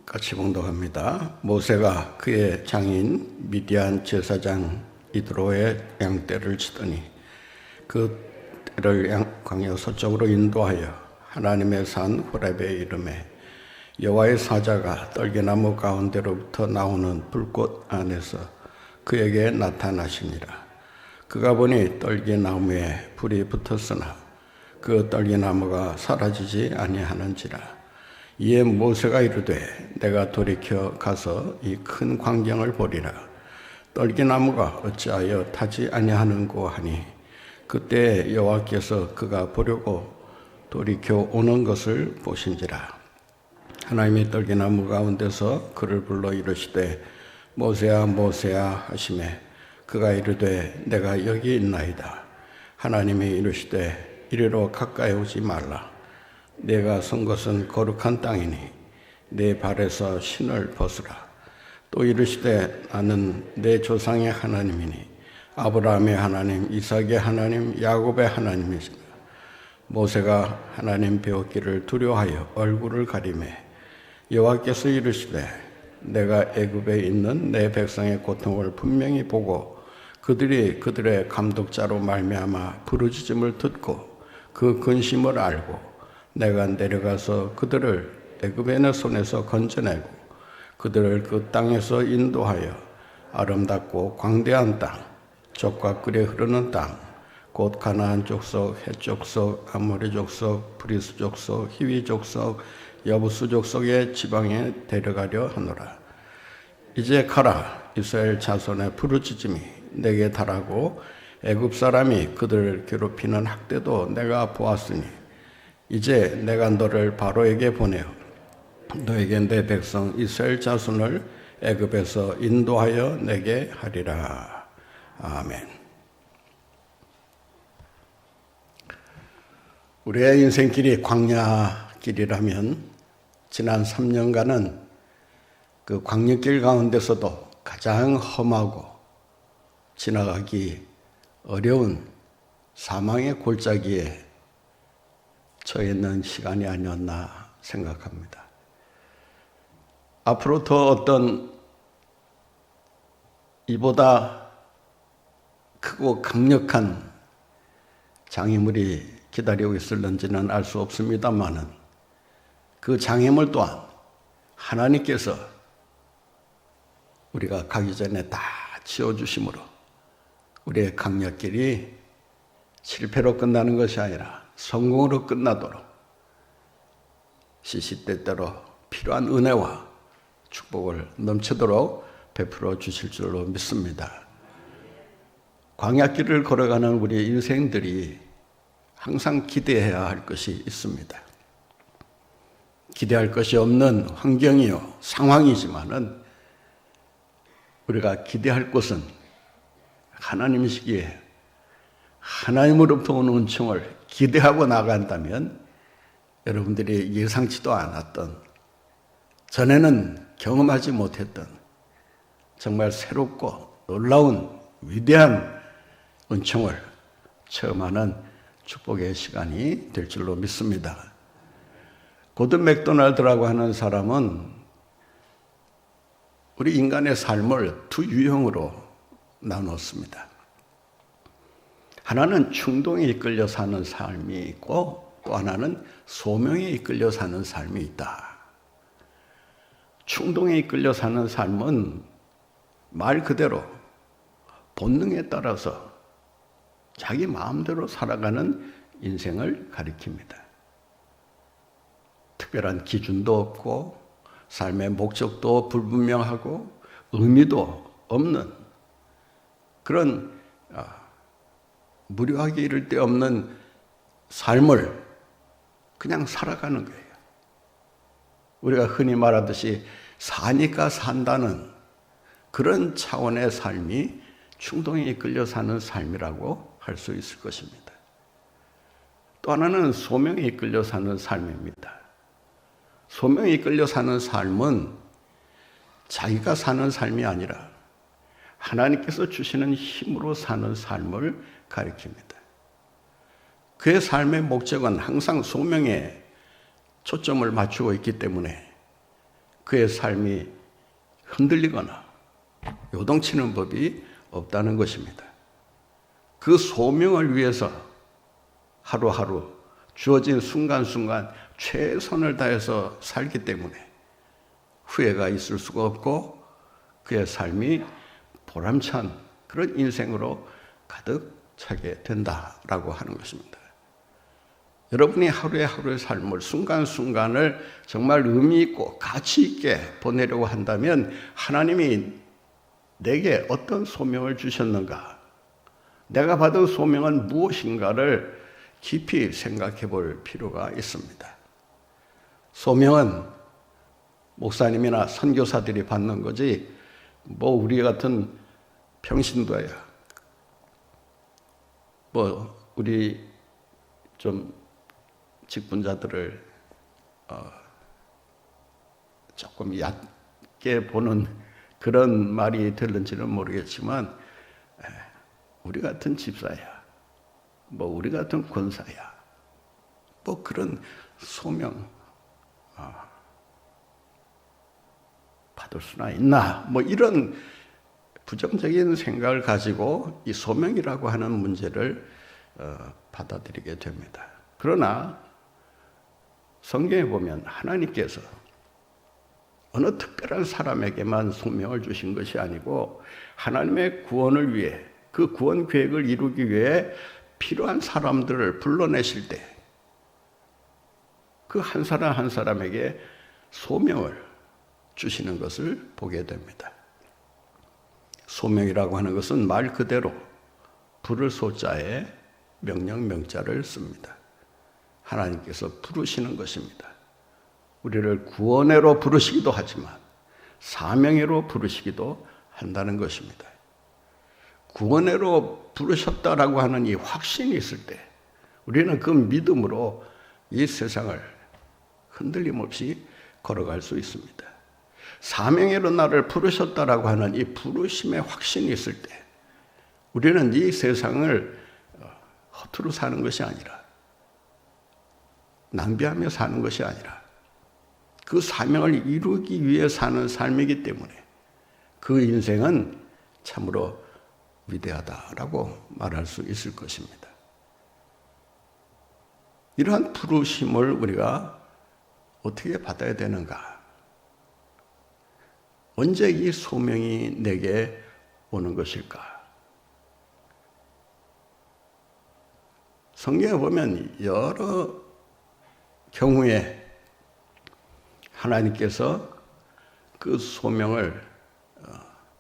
같이 봉독합니다. 모세가 그의 장인 미디안 제사장 이드로의 양떼를 치더니 그 떼를 광야 서쪽으로 인도하여 하나님의 산 호렙에 이르매 여호와의 사자가 떨기나무 가운데로부터 나오는 불꽃 안에서 그에게 나타나시니라. 그가 보니 떨기나무에 불이 붙었으나 그 떨기나무가 사라지지 아니하는지라. 이에 모세가 이르되 내가 돌이켜 가서 이 큰 광경을 보리라. 떨기나무가 어찌하여 타지 아니하는고 하니 그때 여호와께서 그가 보려고 돌이켜 오는 것을 보신지라. 하나님이 떨기나무 가운데서 그를 불러 이르시되 모세야 모세야 하시매 그가 이르되 내가 여기 있나이다. 하나님이 이르시되 이리로 가까이 오지 말라. 내가 선 것은 거룩한 땅이니 내 발에서 신을 벗으라. 또 이르시되 나는 내 조상의 하나님이니 아브라함의 하나님, 이삭의 하나님, 야곱의 하나님이시라. 모세가 하나님 배웠기를 두려워하여 얼굴을 가리매 여호와께서 이르시되 내가 애굽에 있는 내 백성의 고통을 분명히 보고 그들이 그들의 감독자로 말미암아 부르짖음을 듣고 그 근심을 알고 내가 내려가서 그들을 애굽인의 손에서 건져내고 그들을 그 땅에서 인도하여 아름답고 광대한 땅, 젖과 꿀이 흐르는 땅, 곧 가나안 족속, 헷 족속, 아모리 족속, 브리스 족속, 히위 족속, 여부스 족속의 지방에 데려가려 하노라. 이제 가라. 이스라엘 자손의 부르짖음이 내게 달하고 애굽 사람이 그들을 괴롭히는 학대도 내가 보았으니 이제 내가 너를 바로에게 보내어 너에게 내 백성 이스라엘 자손을 애굽에서 인도하여 내게 하리라. 아멘. 우리의 인생길이 광야길이라면 지난 3년간은 그 광야길 가운데서도 가장 험하고 지나가기 어려운 사망의 골짜기에 처해 있는 시간이 아니었나 생각합니다. 앞으로 더 어떤 이보다 크고 강력한 장애물이 기다리고 있을는지는 알 수 없습니다만은 그 장애물 또한 하나님께서 우리가 가기 전에 다 지어주심으로 우리의 강약길이 실패로 끝나는 것이 아니라 성공으로 끝나도록 시시때때로 필요한 은혜와 축복을 넘치도록 베풀어 주실 줄로 믿습니다. 광야길을 걸어가는 우리 인생들이 항상 기대해야 할 것이 있습니다. 기대할 것이 없는 환경이요 상황이지만은 우리가 기대할 것은 하나님이시기에 하나님으로부터 오는 은총을 기대하고 나간다면 여러분들이 예상치도 않았던 전에는 경험하지 못했던 정말 새롭고 놀라운 위대한 은총을 체험하는 축복의 시간이 될 줄로 믿습니다. 고든 맥도날드라고 하는 사람은 우리 인간의 삶을 두 유형으로 나눴습니다. 하나는 충동에 이끌려 사는 삶이 있고 또 하나는 소명에 이끌려 사는 삶이 있다. 충동에 이끌려 사는 삶은 말 그대로 본능에 따라서 자기 마음대로 살아가는 인생을 가리킵니다. 특별한 기준도 없고 삶의 목적도 불분명하고 의미도 없는 그런 무료하게 이를 데 없는 삶을 그냥 살아가는 거예요. 우리가 흔히 말하듯이 사니까 산다는 그런 차원의 삶이 충동에 이끌려 사는 삶이라고 할 수 있을 것입니다. 또 하나는 소명에 이끌려 사는 삶입니다. 소명에 이끌려 사는 삶은 자기가 사는 삶이 아니라 하나님께서 주시는 힘으로 사는 삶을 가리킵니다. 그의 삶의 목적은 항상 소명에 초점을 맞추고 있기 때문에 그의 삶이 흔들리거나 요동치는 법이 없다는 것입니다. 그 소명을 위해서 하루하루 주어진 순간순간 최선을 다해서 살기 때문에 후회가 있을 수가 없고 그의 삶이 보람찬 그런 인생으로 가득 차게 된다라고 하는 것입니다. 여러분이 하루의 삶을 순간순간을 정말 의미 있고 가치 있게 보내려고 한다면 하나님이 내게 어떤 소명을 주셨는가? 내가 받은 소명은 무엇인가를 깊이 생각해 볼 필요가 있습니다. 소명은 목사님이나 선교사들이 받는 거지 뭐 우리 같은 평신도야 뭐 우리 좀 직분자들을 조금 얕게 보는 그런 말이 들는지는 모르겠지만 우리 같은 집사야 뭐 우리 같은 권사야 뭐 그런 소명 받을 수나 있나 뭐 이런 부정적인 생각을 가지고 이 소명이라고 하는 문제를 받아들이게 됩니다. 그러나 성경에 보면 하나님께서 어느 특별한 사람에게만 소명을 주신 것이 아니고 하나님의 구원을 위해 그 구원 계획을 이루기 위해 필요한 사람들을 불러내실 때 그 한 사람 한 사람에게 소명을 주시는 것을 보게 됩니다. 소명이라고 하는 것은 말 그대로 부를 소자에 명령 명자를 씁니다. 하나님께서 부르시는 것입니다. 우리를 구원회로 부르시기도 하지만 사명회로 부르시기도 한다는 것입니다. 구원회로 부르셨다라고 하는 이 확신이 있을 때 우리는 그 믿음으로 이 세상을 흔들림 없이 걸어갈 수 있습니다. 사명회로 나를 부르셨다라고 하는 이 부르심의 확신이 있을 때 우리는 이 세상을 허투루 사는 것이 아니라 낭비하며 사는 것이 아니라 그 사명을 이루기 위해 사는 삶이기 때문에 그 인생은 참으로 위대하다라고 말할 수 있을 것입니다. 이러한 부르심을 우리가 어떻게 받아야 되는가? 언제 이 소명이 내게 오는 것일까? 성경에 보면 여러 경우에 하나님께서 그 소명을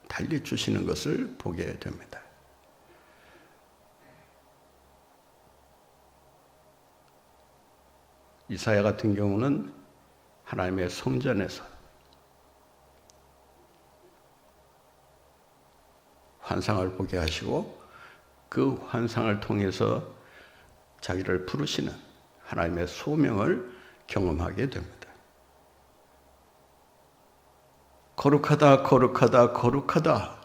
달리 주시는 것을 보게 됩니다. 이사야 같은 경우는 하나님의 성전에서 환상을 보게 하시고 그 환상을 통해서 자기를 부르시는 하나님의 소명을 경험하게 됩니다. 거룩하다, 거룩하다, 거룩하다.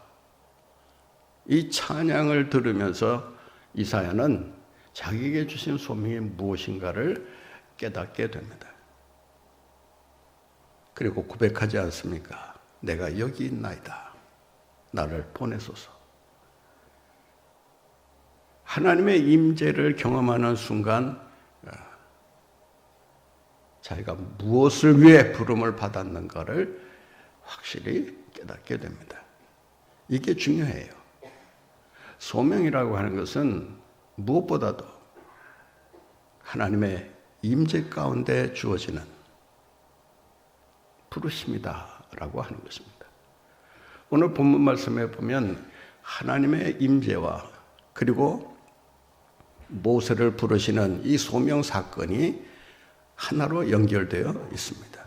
이 찬양을 들으면서 이사야는 자기에게 주신 소명이 무엇인가를 깨닫게 됩니다. 그리고 고백하지 않습니까? 내가 여기 있나이다. 나를 보내소서. 하나님의 임재를 경험하는 순간 자기가 무엇을 위해 부름을 받았는가를 확실히 깨닫게 됩니다. 이게 중요해요. 소명이라고 하는 것은 무엇보다도 하나님의 임재 가운데 주어지는 부르심이다라고 하는 것입니다. 오늘 본문 말씀에 보면 하나님의 임재와 그리고 모세를 부르시는 이 소명 사건이 하나로 연결되어 있습니다.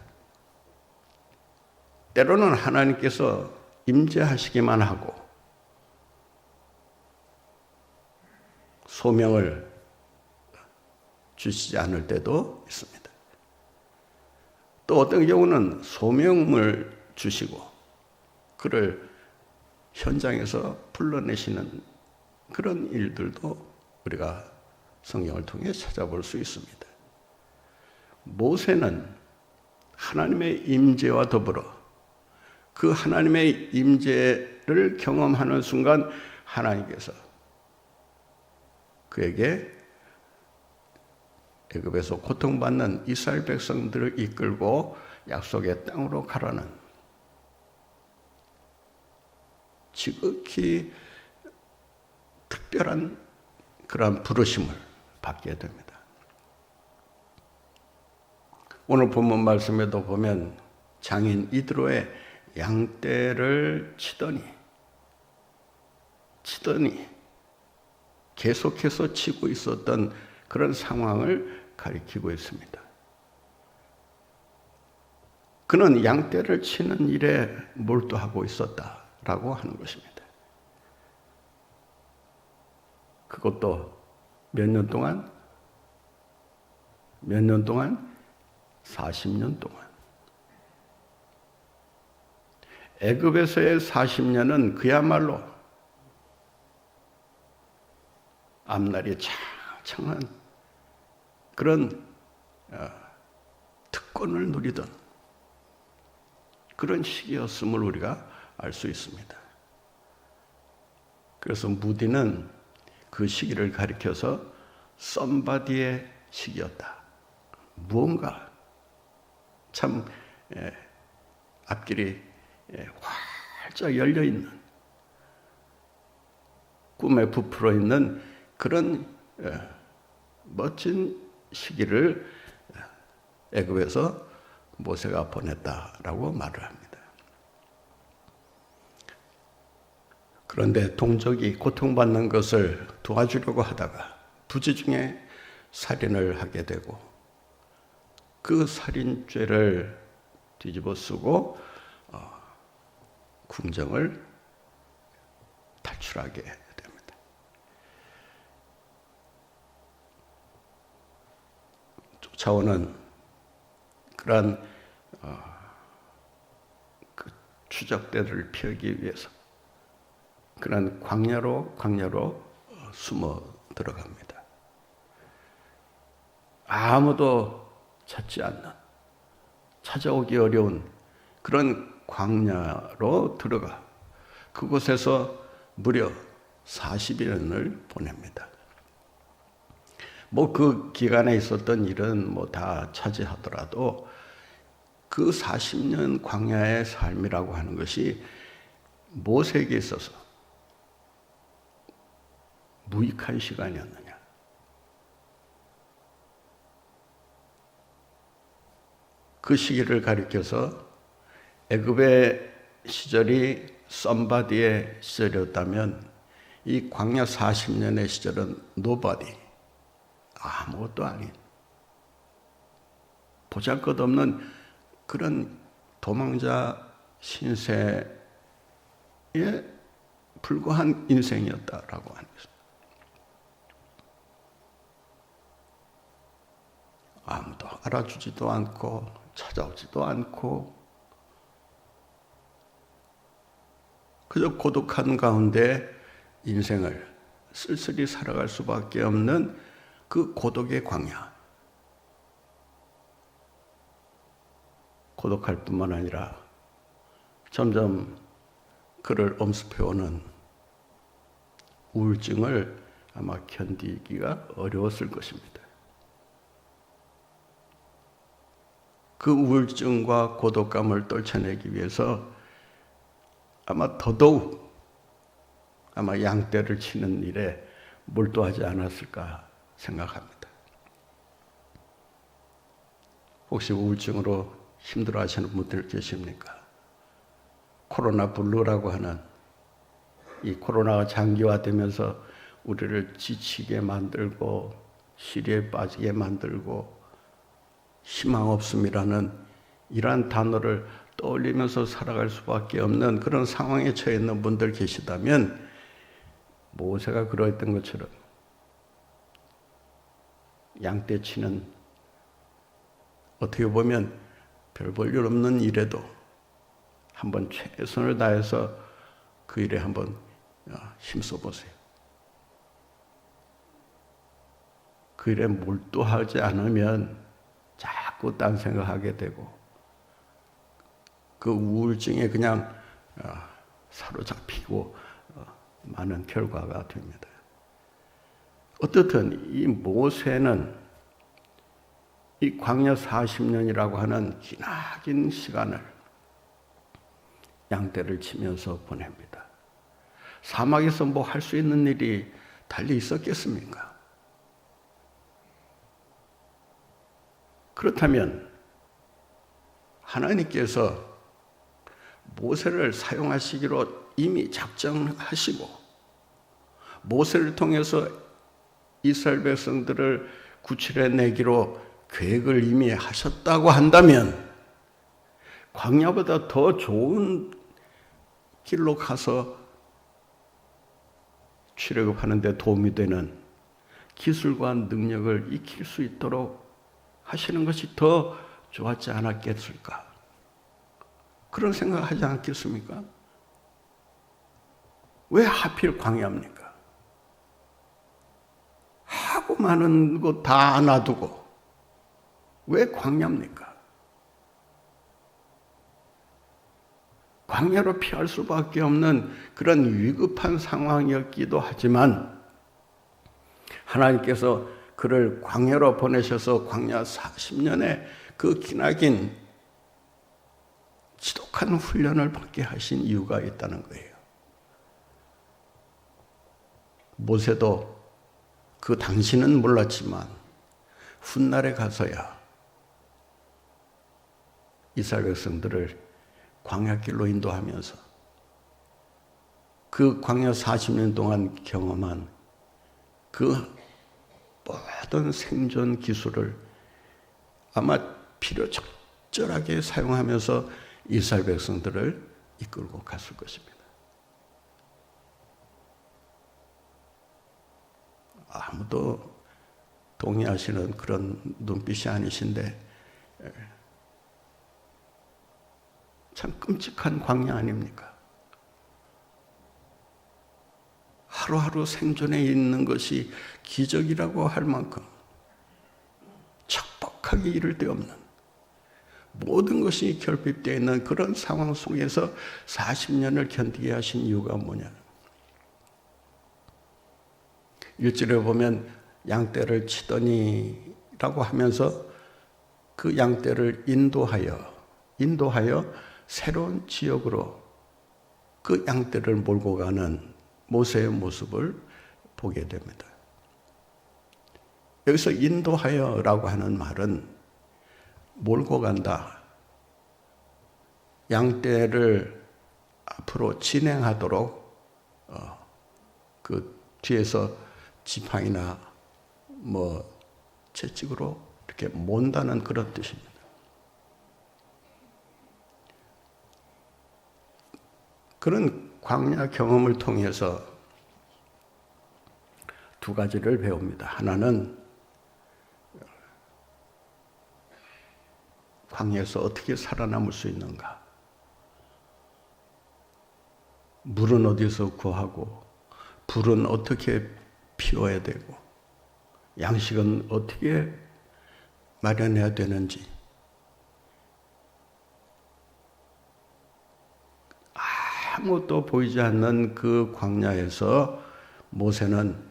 때로는 하나님께서 임재하시기만 하고 소명을 주시지 않을 때도 있습니다. 또 어떤 경우는 소명을 주시고 그를 현장에서 불러내시는 그런 일들도 우리가 성경을 통해 찾아볼 수 있습니다. 모세는 하나님의 임재와 더불어 그 하나님의 임재를 경험하는 순간 하나님께서 그에게 애굽에서 고통받는 이스라엘 백성들을 이끌고 약속의 땅으로 가라는 지극히 특별한 그러한 부르심을 받게 됩니다. 오늘 본문 말씀에도 보면 장인 이드로의 양떼를 치더니 계속해서 치고 있었던 그런 상황을 가리키고 있습니다. 그는 양떼를 치는 일에 몰두하고 있었다라고 하는 것입니다. 그것도 몇 년 동안? 40년 동안. 애굽에서의 40년은 그야말로 앞날이 창창한 그런 특권을 누리던 그런 시기였음을 우리가 알 수 있습니다. 그래서 무디는 그 시기를 가리켜서 썸바디의 시기였다. 무언가 참 앞길이 활짝 열려있는 꿈에 부풀어 있는 그런 멋진 시기를 애굽에서 모세가 보냈다라고 말을 합니다. 그런데 동족이 고통받는 것을 도와주려고 하다가 부지중에 살인을 하게 되고 그 살인죄를 뒤집어 쓰고 궁정을 탈출하게 됩니다. 쫓아오는 그러한 그 추적대를 피하기 위해서 그런 광야로 숨어 들어갑니다. 아무도 찾지 않는, 찾아오기 어려운 그런 광야로 들어가 그곳에서 무려 40년을 보냅니다. 그 기간에 있었던 일은 다 차지하더라도 그 40년 광야의 삶이라고 하는 것이 모세에게 있어서 무익한 시간이었느냐. 그 시기를 가리켜서 애굽의 시절이 썸바디의 시절이었다면 이 광야 40년의 시절은 노바디, 아무것도 아닌 보잘것없는 그런 도망자 신세에 불과한 인생이었다라고 하는 것입니다. 아무도 알아주지도 않고 찾아오지도 않고 그저 고독한 가운데 인생을 쓸쓸히 살아갈 수밖에 없는 그 고독의 광야. 고독할 뿐만 아니라 점점 그를 엄습해오는 우울증을 아마 견디기가 어려웠을 것입니다. 그 우울증과 고독감을 떨쳐내기 위해서 아마 더더욱 양떼를 치는 일에 몰두하지 않았을까 생각합니다. 혹시 우울증으로 힘들어하시는 분들 계십니까? 코로나 블루라고 하는 이 코로나가 장기화되면서 우리를 지치게 만들고 시리에 빠지게 만들고 희망 없음이라는 이러한 단어를 떠올리면서 살아갈 수밖에 없는 그런 상황에 처해 있는 분들 계시다면 모세가 그러했던 것처럼 양떼치는 어떻게 보면 별 볼 일 없는 일에도 한번 최선을 다해서 그 일에 한번 힘써 보세요. 그 일에 몰두하지 않으면 자꾸 딴 생각하게 되고 그 우울증에 그냥 사로잡히고 많은 결과가 됩니다. 어떻든 이 모세는 이 광야 40년이라고 하는 기나긴 시간을 양떼를 치면서 보냅니다. 사막에서 뭐 할 수 있는 일이 달리 있었겠습니까? 그렇다면 하나님께서 모세를 사용하시기로 이미 작정하시고 모세를 통해서 이스라엘 백성들을 구출해 내기로 계획을 이미 하셨다고 한다면 광야보다 더 좋은 길로 가서 출애굽하는 데 도움이 되는 기술과 능력을 익힐 수 있도록 하시는 것이 더 좋았지 않았겠을까? 그런 생각하지 않겠습니까? 왜 하필 광야입니까? 하고 많은 거 다 놔두고 왜 광야입니까? 광야로 피할 수밖에 없는 그런 위급한 상황이었기도 하지만 하나님께서 그를 광야로 보내셔서 광야 40년의 그 기나긴 지독한 훈련을 받게 하신 이유가 있다는 거예요. 모세도 그 당시는 몰랐지만 훗날에 가서야 이스라엘 백성들을 광야길로 인도하면서 그 광야 40년 동안 경험한 그 모든 생존 기술을 아마 필요적절하게 사용하면서 이스라엘 백성들을 이끌고 갔을 것입니다. 아무도 동의하시는 그런 눈빛이 아니신데 참 끔찍한 광야 아닙니까? 하루하루 생존해 있는 것이 기적이라고 할 만큼 척박하게 이를 데 없는 모든 것이 결핍되어 있는 그런 상황 속에서 40년을 견디게 하신 이유가 뭐냐? 1절에 보면 양떼를 치더니라고 하면서 그 양떼를 인도하여 새로운 지역으로 그 양떼를 몰고 가는 모세의 모습을 보게 됩니다. 여기서 인도하여라고 하는 말은 몰고 간다. 양떼를 앞으로 진행하도록 그 뒤에서 지팡이나 채찍으로 이렇게 몬다는 그런 뜻입니다. 그런 광야 경험을 통해서 두 가지를 배웁니다. 하나는 광야에서 어떻게 살아남을 수 있는가? 물은 어디서 구하고 불은 어떻게 피워야 되고 양식은 어떻게 마련해야 되는지 아무것도 보이지 않는 그 광야에서 모세는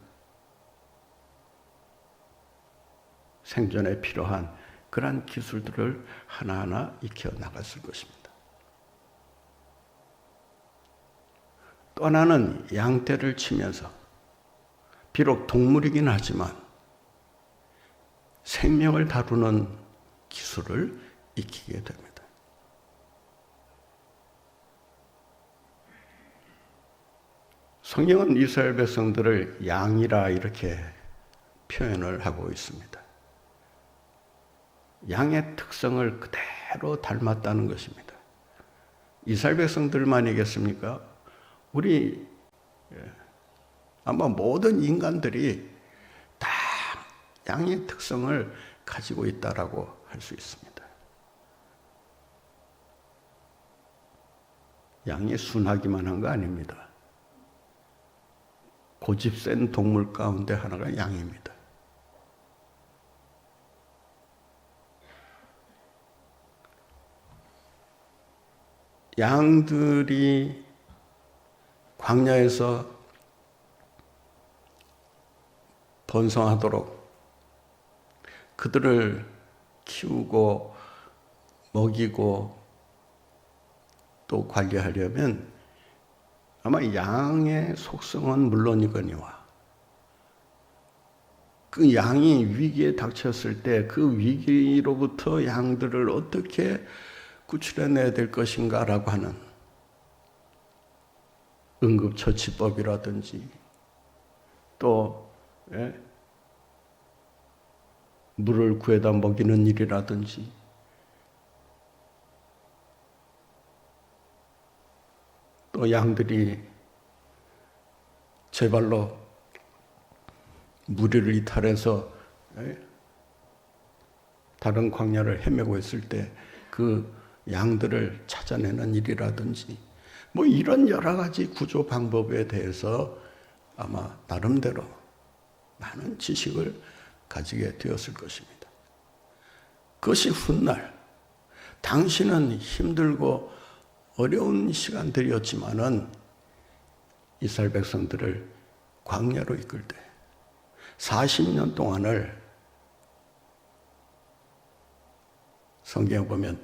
생존에 필요한 그러한 기술들을 하나하나 익혀 나갔을 것입니다. 또 하나는 양떼를 치면서 비록 동물이긴 하지만 생명을 다루는 기술을 익히게 됩니다. 성경은 이스라엘 백성들을 양이라 이렇게 표현을 하고 있습니다. 양의 특성을 그대로 닮았다는 것입니다. 이스라엘 백성들만이겠습니까? 우리 아마 모든 인간들이 다 양의 특성을 가지고 있다라고 할 수 있습니다. 양이 순하기만 한 거 아닙니다. 고집센 동물 가운데 하나가 양입니다. 양들이 광야에서 번성하도록 그들을 키우고 먹이고 또 관리하려면 아마 양의 속성은 물론이거니와 그 양이 위기에 닥쳤을 때 그 위기로부터 양들을 어떻게 구출해내야 될 것인가라고 하는 응급처치법이라든지 또 물을 구해다 먹이는 일이라든지 또 양들이 제발로 무리를 이탈해서 다른 광야를 헤매고 있을 때 그 양들을 찾아내는 일이라든지 뭐 이런 여러 가지 구조 방법에 대해서 아마 나름대로 많은 지식을 가지게 되었을 것입니다. 그것이 훗날 당신은 힘들고 어려운 시간들이었지만은 이스라엘 백성들을 광야로 이끌 때 40년 동안을 성경에 보면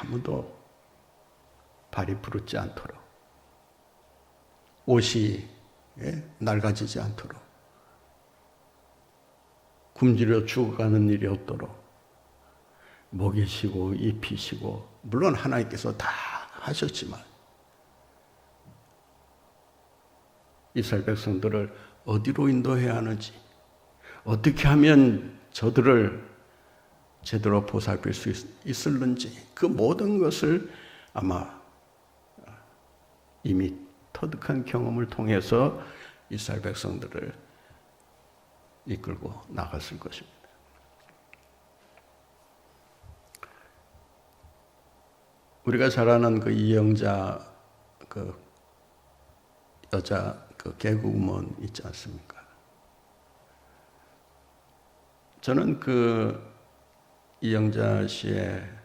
아무도 발이 부르지 않도록 옷이 낡아지지 않도록 굶주려 죽어가는 일이 없도록 먹이시고 입히시고 물론 하나님께서 다 하셨지만 이스라엘 백성들을 어디로 인도해야 하는지 어떻게 하면 저들을 제대로 보살필 수 있을는지 그 모든 것을 아마 이미 터득한 경험을 통해서 이스라엘 백성들을 이끌고 나갔을 것입니다. 우리가 잘 아는 그 이영자 그 여자 그 개그우먼 있지 않습니까? 저는 그 이영자 씨의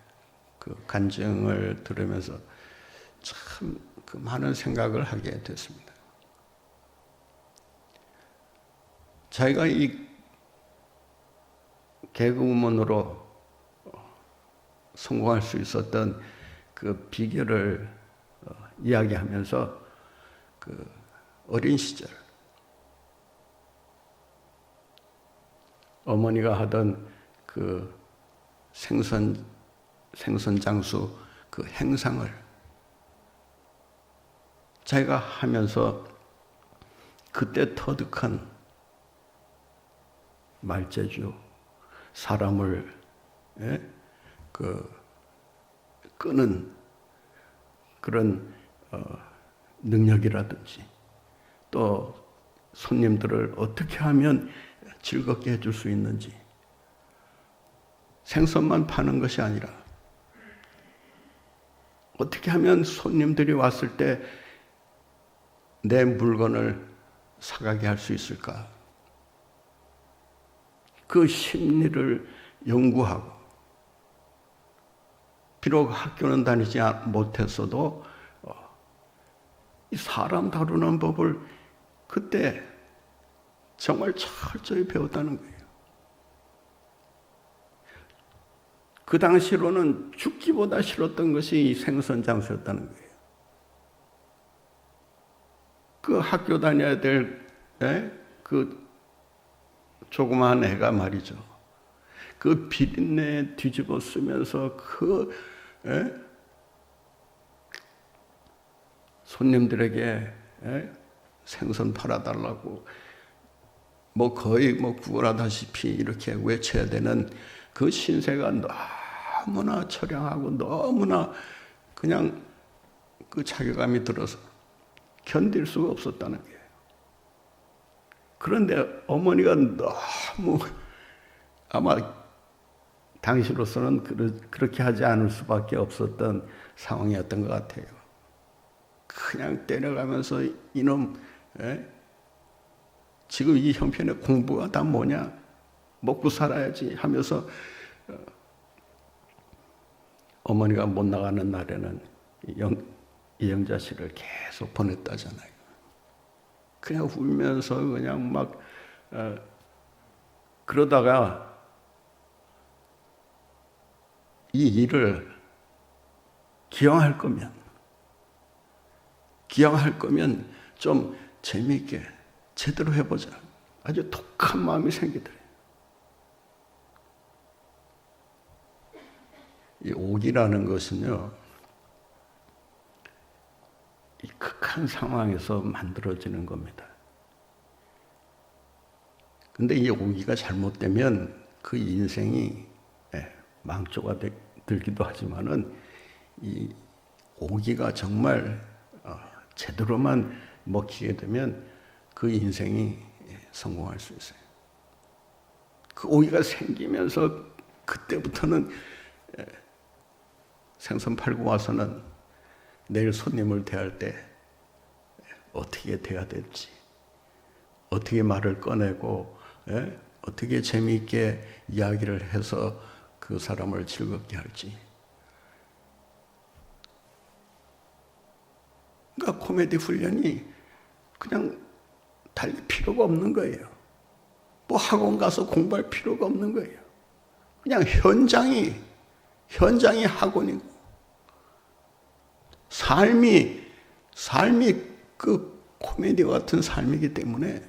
그 간증을 들으면서 참 그 많은 생각을 하게 됐습니다. 자기가 이 개그우먼으로 성공할 수 있었던 그 비결을 이야기하면서 그 어린 시절 어머니가 하던 그 생선 장수 그 행상을 자기가 하면서 그때 터득한 말재주, 사람을 끄는 그런 능력이라든지 또 손님들을 어떻게 하면 즐겁게 해줄 수 있는지 생선만 파는 것이 아니라 어떻게 하면 손님들이 왔을 때 내 물건을 사가게 할 수 있을까? 그 심리를 연구하고 비록 학교는 다니지 못했어도 이 사람 다루는 법을 그때 정말 철저히 배웠다는 거예요. 그 당시로는 죽기보다 싫었던 것이 이 생선 장수였다는 거예요. 그 학교 다녀야 될 그 조그마한 애가 말이죠. 그 비린내 뒤집어 쓰면서 손님들에게 생선 팔아달라고 뭐 거의 뭐 구걸하다시피 이렇게 외쳐야 되는 그 신세가 너무나 처량하고 너무나 그냥 그 자괴감이 들어서 견딜 수가 없었다는 거예요. 그런데 어머니가 너무 아마 당시로서는 그렇게 하지 않을 수밖에 없었던 상황이었던 것 같아요. 그냥 때려가면서 이놈 지금 이 형편의 공부가 다 뭐냐? 먹고 살아야지 하면서 어머니가 못 나가는 날에는 이영자 씨를 계속 보냈다잖아요. 그냥 울면서 그냥 막 그러다가 이 일을 기왕할 거면 좀 재미있게 제대로 해보자. 아주 독한 마음이 생기더래요. 이 옥이라는 것은요, 이 극한 상황에서 만들어지는 겁니다. 근데 이 옥이가 잘못되면 그 인생이 망조가 들기도 하지만은 이 오기가 정말 제대로만 먹히게 되면 그 인생이 성공할 수 있어요. 그 오기가 생기면서 그때부터는 생선 팔고 와서는 내일 손님을 대할 때 어떻게 대해야 될지, 어떻게 말을 꺼내고 어떻게 재미있게 이야기를 해서 그 사람을 즐겁게 할지. 그러니까 코미디 훈련이 그냥 달릴 필요가 없는 거예요. 뭐 학원 가서 공부할 필요가 없는 거예요. 그냥 현장이 학원이고, 삶이 그 코미디와 같은 삶이기 때문에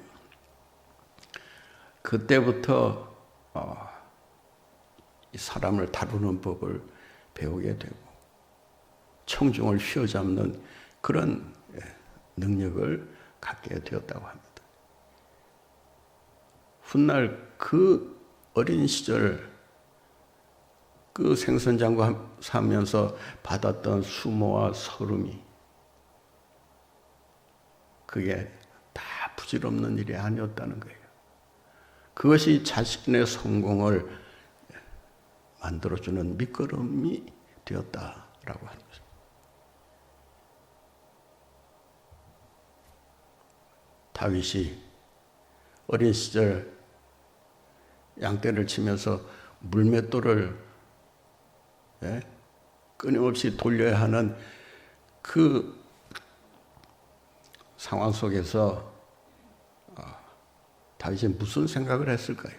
그때부터 이 사람을 다루는 법을 배우게 되고 청중을 휘어잡는 그런 능력을 갖게 되었다고 합니다. 훗날 그 어린 시절 그 생선장구 하면서 받았던 수모와 서름이 그게 다 부질없는 일이 아니었다는 거예요. 그것이 자신의 성공을 만들어주는 밑거름이 되었다라고 하는 거죠. 다윗이 어린 시절 양떼를 치면서 물맷돌을 끊임없이 돌려야 하는 그 상황 속에서 다윗이 무슨 생각을 했을까요?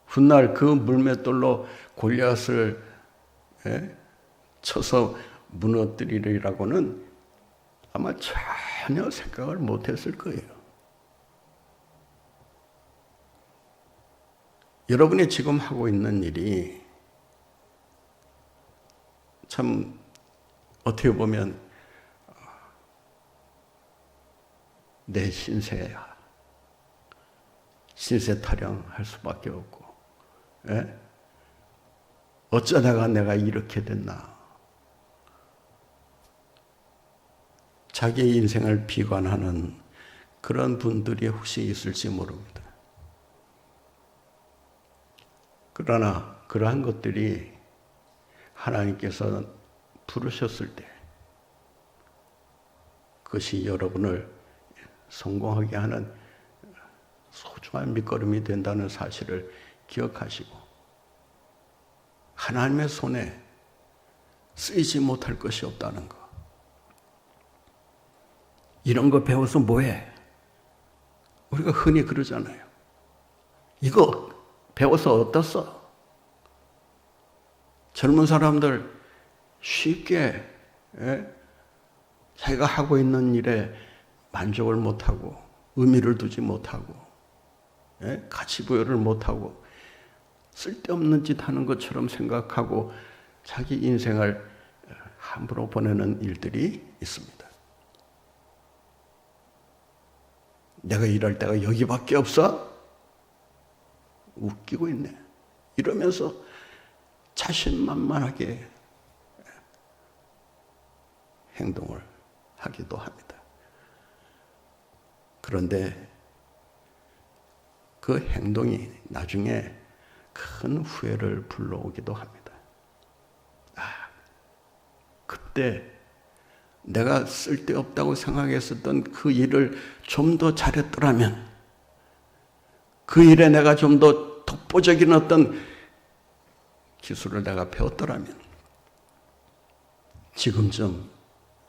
훗날 그 물맷돌로 골리앗을 쳐서 무너뜨리리라고는 아마 전혀 생각을 못했을 거예요. 여러분이 지금 하고 있는 일이 참 어떻게 보면 내 신세야. 신세 타령할 수밖에 없고, 어쩌다가 내가 이렇게 됐나. 자기의 인생을 비관하는 그런 분들이 혹시 있을지 모릅니다. 그러나 그러한 것들이 하나님께서 부르셨을 때 그것이 여러분을 성공하게 하는 소중한 밑거름이 된다는 사실을 기억하시고 하나님의 손에 쓰이지 못할 것이 없다는 것. 이런 거 배워서 뭐해? 우리가 흔히 그러잖아요. 이거 배워서 어떻어? 젊은 사람들 쉽게 자기가 하고 있는 일에 만족을 못하고 의미를 두지 못하고 가치부여를 못하고 쓸데없는 짓 하는 것처럼 생각하고 자기 인생을 함부로 보내는 일들이 있습니다. 내가 일할 때가 여기밖에 없어? 웃기고 있네. 이러면서 자신만만하게 행동을 하기도 합니다. 그런데 그 행동이 나중에 큰 후회를 불러오기도 합니다. 그때 내가 쓸데없다고 생각했었던 그 일을 좀 더 잘했더라면, 그 일에 내가 좀 더 독보적인 어떤 기술을 내가 배웠더라면, 지금쯤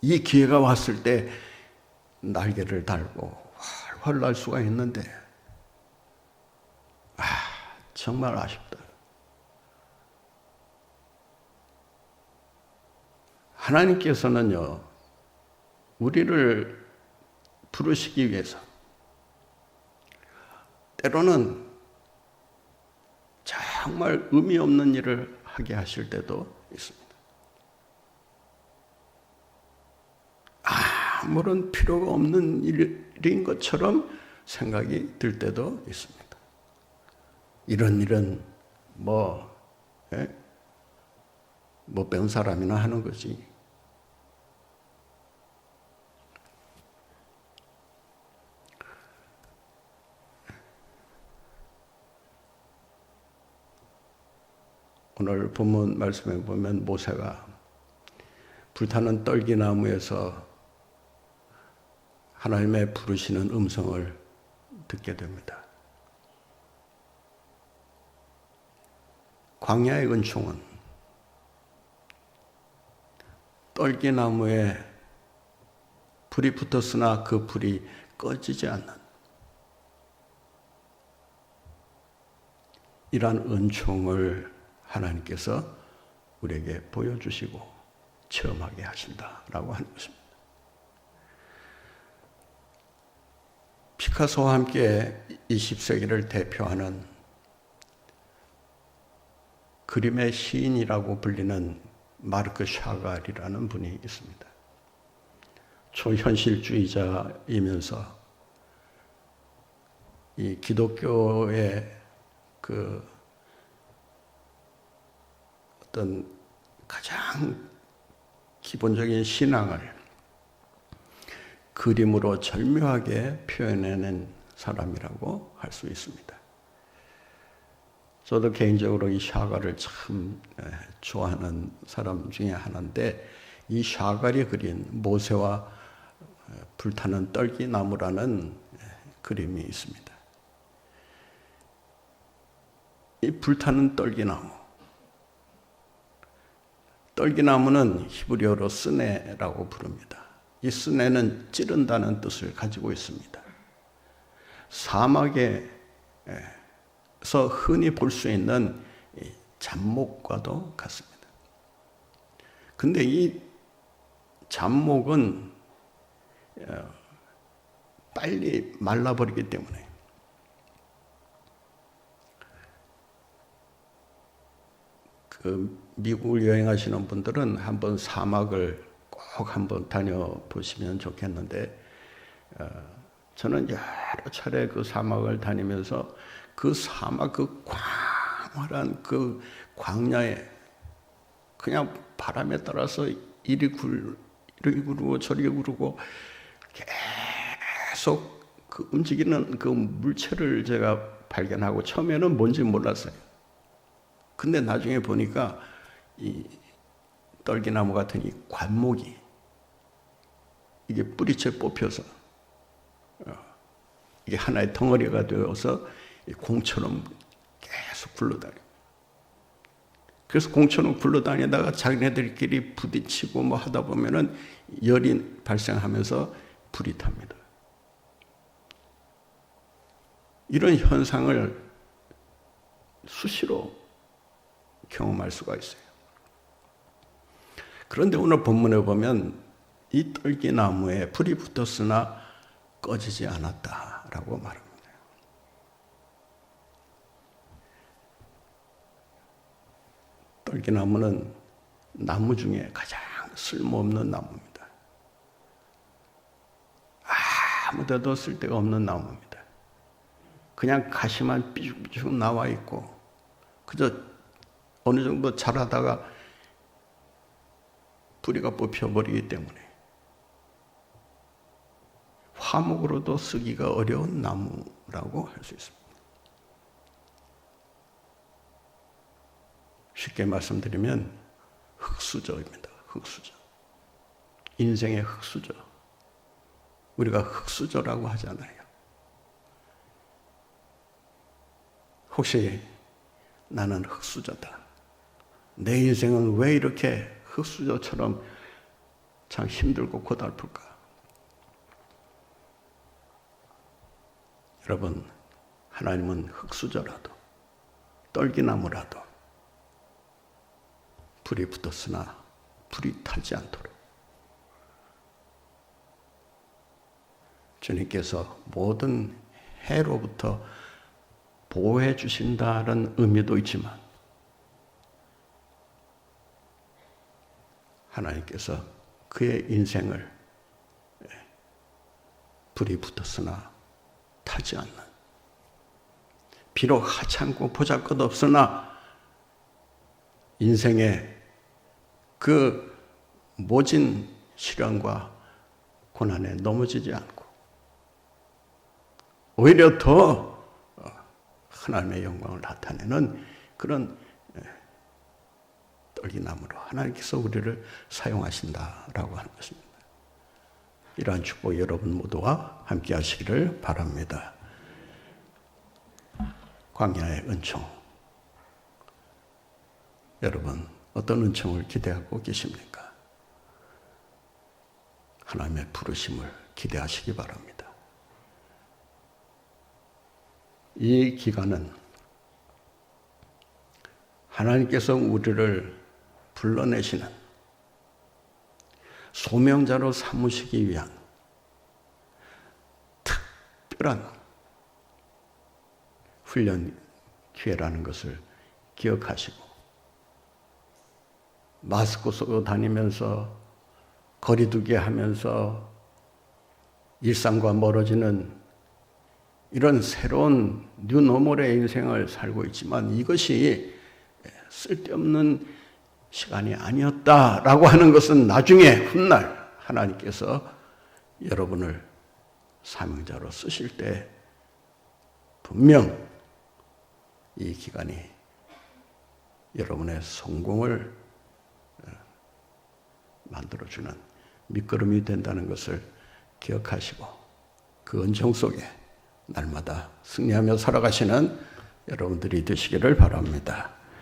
이 기회가 왔을 때 날개를 달고 활활 날 수가 있는데 정말 아쉽다. 하나님께서는요, 우리를 부르시기 위해서 때로는 정말 의미 없는 일을 하게 하실 때도 있습니다. 아무런 필요가 없는 일인 것처럼 생각이 들 때도 있습니다. 이런 일은 못 배운 사람이나 하는 거지. 오늘 본문 말씀에 보면 모세가 불타는 떨기나무에서 하나님의 부르시는 음성을 듣게 됩니다. 광야의 은총은 떨기나무에 불이 붙었으나 그 불이 꺼지지 않는 이러한 은총을 하나님께서 우리에게 보여주시고 체험하게 하신다라고 하는 것입니다. 피카소와 함께 20세기를 대표하는 그림의 시인이라고 불리는 마르크 샤갈이라는 분이 있습니다. 초현실주의자이면서 이 기독교의 어떤 가장 기본적인 신앙을 그림으로 절묘하게 표현해낸 사람이라고 할 수 있습니다. 저도 개인적으로 이 샤갈을 참 좋아하는 사람 중에 하나인데, 이 샤갈이 그린 모세와 불타는 떨기나무라는 그림이 있습니다. 이 불타는 떨기나무, 떨기나무는 히브리어로 스네라고 부릅니다. 이 스네는 찌른다는 뜻을 가지고 있습니다. 사막에서 흔히 볼 수 있는 잡목과도 같습니다. 근데 이 잡목은 빨리 말라버리기 때문에 미국을 여행하시는 분들은 한번 사막을 꼭 한번 다녀보시면 좋겠는데, 저는 여러 차례 그 사막을 다니면서 그 사막 그 광활한 그 광야에 그냥 바람에 따라서 이리 구르고 저리 구르고 계속 그 움직이는 그 물체를 제가 발견하고 처음에는 뭔지 몰랐어요. 근데 나중에 보니까 이 떨기나무 같은 이 관목이 이게 뿌리채 뽑혀서 이게 하나의 덩어리가 되어서 공처럼 계속 굴러다녀. 그래서 공처럼 굴러다니다가 자기네들끼리 부딪히고 뭐 하다 보면은 열이 발생하면서 불이 탑니다. 이런 현상을 수시로 경험할 수가 있어요. 그런데 오늘 본문에 보면 이 떨기나무에 불이 붙었으나 꺼지지 않았다라고 말합니다. 떨기나무는 나무 중에 가장 쓸모없는 나무입니다. 아무데도 쓸데가 없는 나무입니다. 그냥 가시만 삐죽삐죽 나와 있고 그저 어느 정도 자라다가 뿌리가 뽑혀버리기 때문에 화목으로도 쓰기가 어려운 나무라고 할 수 있습니다. 쉽게 말씀드리면 흙수저입니다. 흙수저. 인생의 흙수저. 우리가 흙수저라고 하잖아요. 혹시 나는 흙수저다. 내 인생은 왜 이렇게 흙수저처럼 참 힘들고 고달플까? 여러분, 하나님은 흙수저라도 떨기나무라도 불이 붙었으나 불이 타지 않도록 주님께서 모든 해로부터 보호해 주신다는 의미도 있지만 하나님께서 그의 인생을 불이 붙었으나 타지 않는, 비록 하찮고 보잘것없으나 인생의 그 모진 시련과 고난에 넘어지지 않고 오히려 더 하나님의 영광을 나타내는 그런 떨기나무로 하나님께서 우리를 사용하신다라고 하는 것입니다. 이러한 축복 여러분 모두와 함께 하시기를 바랍니다. 광야의 은총. 여러분, 어떤 은총을 기대하고 계십니까? 하나님의 부르심을 기대하시기 바랍니다. 이 기간은 하나님께서 우리를 불러내시는 소명자로 삼으시기 위한 특별한 훈련 기회라는 것을 기억하시고 마스크 쓰고 다니면서 거리두기 하면서 일상과 멀어지는 이런 새로운 뉴노멀의 인생을 살고 있지만 이것이 쓸데없는 시간이 아니었다라고 하는 것은 나중에 훗날 하나님께서 여러분을 사명자로 쓰실 때 분명 이 기간이 여러분의 성공을 만들어주는 밑거름이 된다는 것을 기억하시고 그 은총 속에 날마다 승리하며 살아가시는 여러분들이 되시기를 바랍니다.